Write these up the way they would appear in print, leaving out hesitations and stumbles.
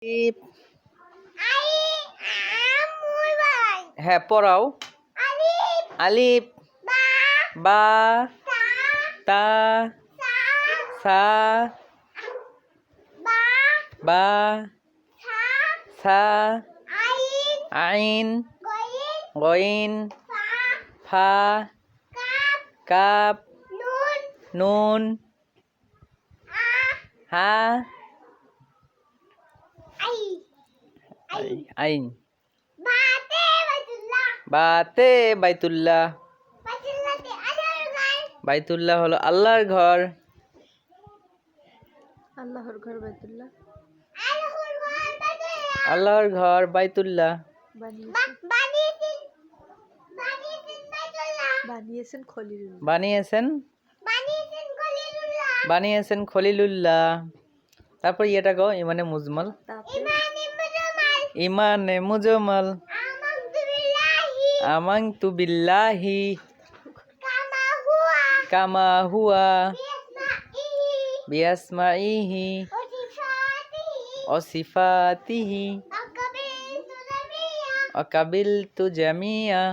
আলিফ হ্যাঁ পড়াও। আলিফ বা তা সা বা সা আইন গইন ফা কাপ নুন হা আইন বাতে বাইতুল্লাহ। বাইতুল্লাহ হলো আল্লাহর ঘর। আল্লাহর ঘর বাইতুল্লাহ। আল্লাহর ঘর বাইতুল্লাহ। বানিয়েছেন খলিলুল্লাহ। বানিয়েছেন খলিলুল্লাহ। তারপর এটা গো ইমানে মুজমাল। ইমানে মুজমাল আমানতু বিল্লাহি কামা হুয়া বিআসমাইহি ওয়াসিফাতিহি ওয়াকাবিলতু জামিয়া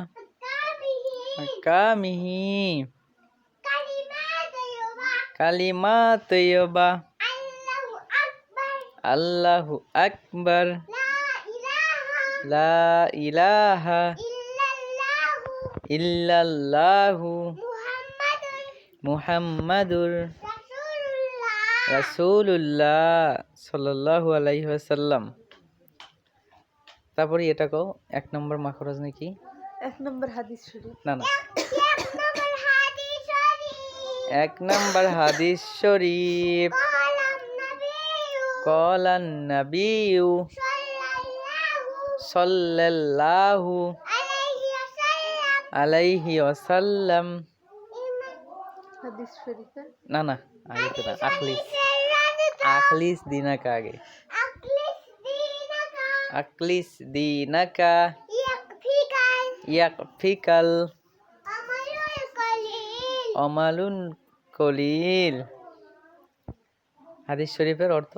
আহকামিহি কালিমাত তাইয়্যিবা। আল্লাহু আকবার লা ইলাহা ইল্লাল্লাহু মুহাম্মাদুর রাসূলুল্লাহ সাল্লাল্লাহু আলাইহি ওয়াসাল্লাম। তারপরে এটা কও 1 নম্বর মাখরাজ নাকি 1 নম্বর হাদিস শরীফ। না 1 নম্বর হাদিস শরীফ। ক্বালান নাবিয়্যু সাল্লাল্লাহু আলাইহি ওয়াসাল্লাম। হাদিস শরীফে না আগে তো না আখলিস দিনাকা আগে। আখলিস দিনাকা ইয়াকফিকাল আমালুন কলিল। হাদিস শরীফের অর্থ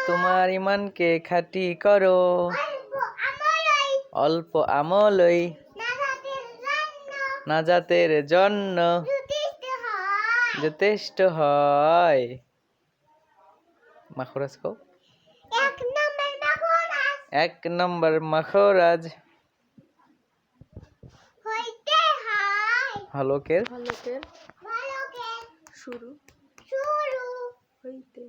তোমার ইমানকে খাঁটি করো অল্প আমলই নাজাতের জন্য যথেষ্ট হয়। মাখরাজ কও 1 নম্বর মাখরাজ হলকের শুরু হইতে